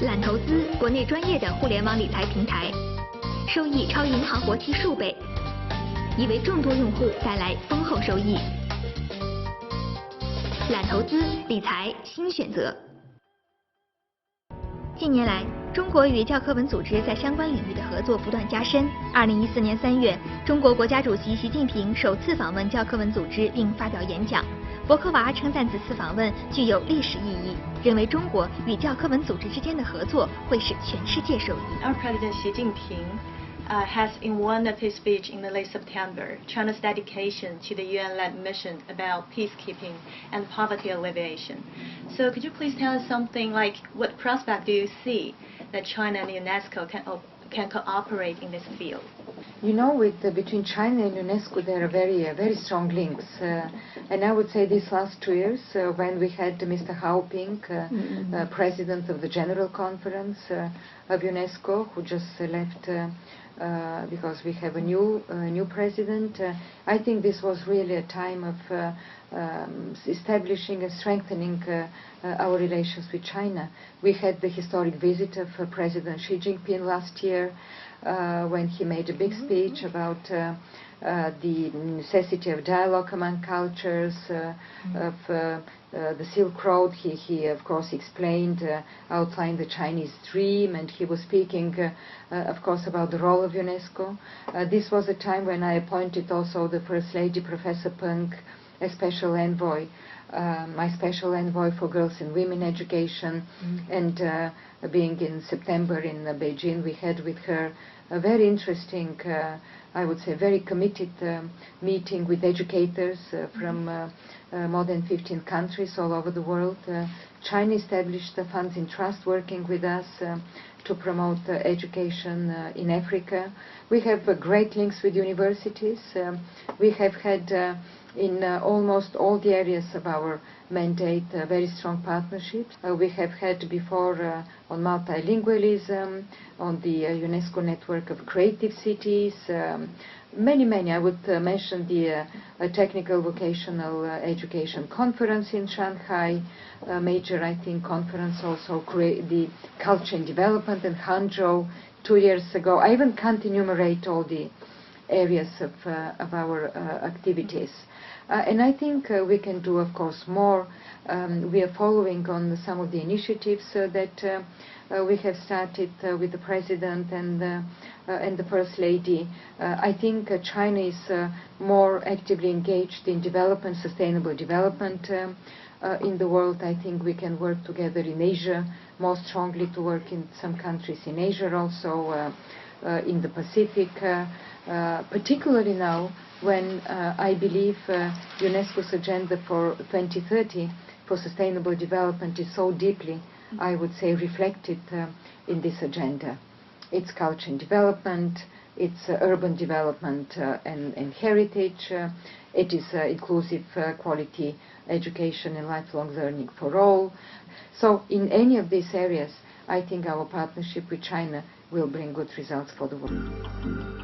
揽投资国内专业的互联网理财平台，收益超银行活期数倍，已为众多用户带来丰厚收益。揽投资理财新选择。近年来，中国与教科文组织在相关领域的合作不断加深。2014年3月，中国国家主席习近平首次访问教科文组织并发表演讲。博克娃称赞此次访问具有历史意义，认为中国与教科文组织之间的合作会使全世界受益。Our President Xi Jinping has in one of his speech in the late September China's dedication to the UN-led mission about peacekeeping and poverty alleviation. So could you please tell us something like what prospect do you see that China and UNESCO can cooperate in this field? You know, between China and UNESCO there are very strong links, and I would say these last 2 years when we had Mr. Hao Ping, President of the General Conference of UNESCO, who just left because we have a new president. I think this was really a time of establishing and strengthening our relations with China. We had the historic visit of President Xi Jinping last year when he made a big speech about the necessity of dialogue among cultures, of the Silk Road. He of course outlined the Chinese dream, and he was speaking of course about the role of UNESCO. This was a time when I appointed also the First Lady, Professor Peng, a special envoy, my special envoy for girls and women education, and being in September in Beijing, we had with her a very interesting, I would say very committed meeting with educators from more than 15 countries all over the world. China established the funds in trust working with us to promote education in Africa. We have great links with universities. We have had in almost all the areas of our mandate very strong partnerships. We have had before on multilingualism, on the UNESCO network of creative cities, many. I would mention the technical vocational education conference in Shanghai, a major, I think, conference also, the culture and development in Hangzhou 2 years ago. I even can't enumerate all the areas of our activities. And I think we can do, of course, more. We are following on some of the initiatives that we have started with the President and the First Lady. I think China is more actively engaged in development, sustainable development in the world. I think we can work together in Asia more strongly, to work in some countries in Asia also, in the Pacific, particularly now when I believe UNESCO's agenda for 2030 for sustainable development is so deeply, I would say, reflected in this agenda. It's culture and development, it's urban development and heritage, it is inclusive quality education and lifelong learning for all. So in any of these areas, I think our partnership with China will bring good results for the world.